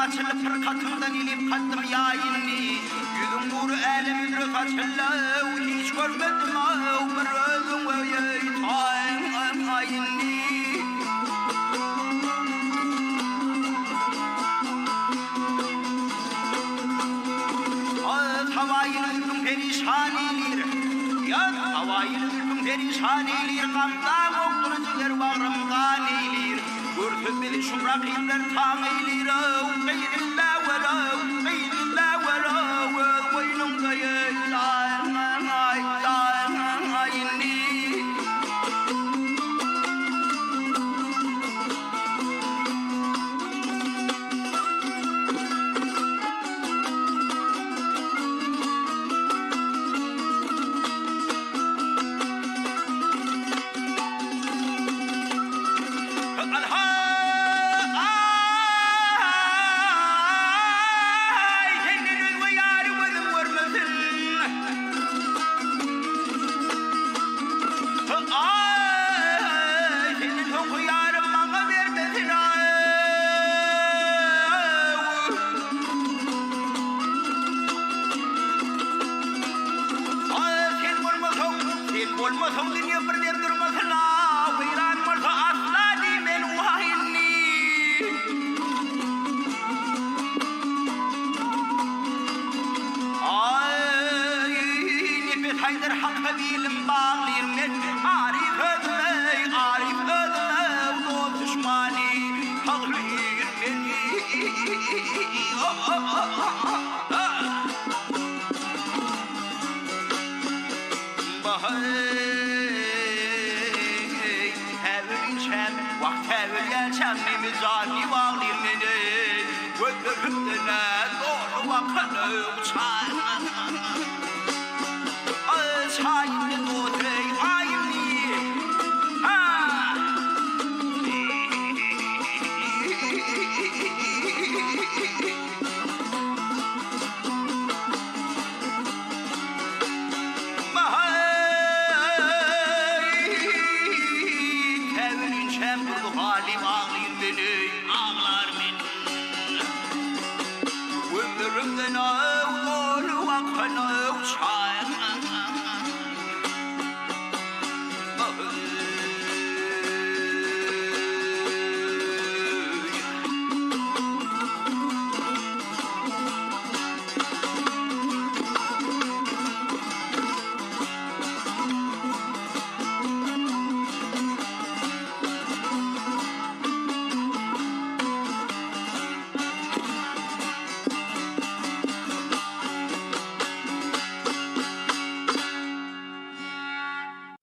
açılıp katımdan inip kattım ya inni. Yüzüm vuru elimdir kaçıllav, hiç görmedim av bir özüm öyle tayım inni. Havayın ürküm perişan ilir, yaz havayın ürküm perişan ilir, kamdan okturucular bağrımdan ilir. Görtüp beni şumrak iller tam ilir, geyrillah velav, geyrillah velav, veynum gayetlan, inni. Olmasam dünya birden durmasın ha, veyran varsa asla değmen uhainni. Ay, nefes haydar hakka bilim bağlayım ben, arif özme, dost düşmani, ağlayır beni. Tevil gelçem mimizani bağlayım beni, gözlerimdene doğru bakanı uçan. Şahinde doğdey ayni, halim ağlayın beni, ağlar beni. Ömrümden ağlar, vakana uçar.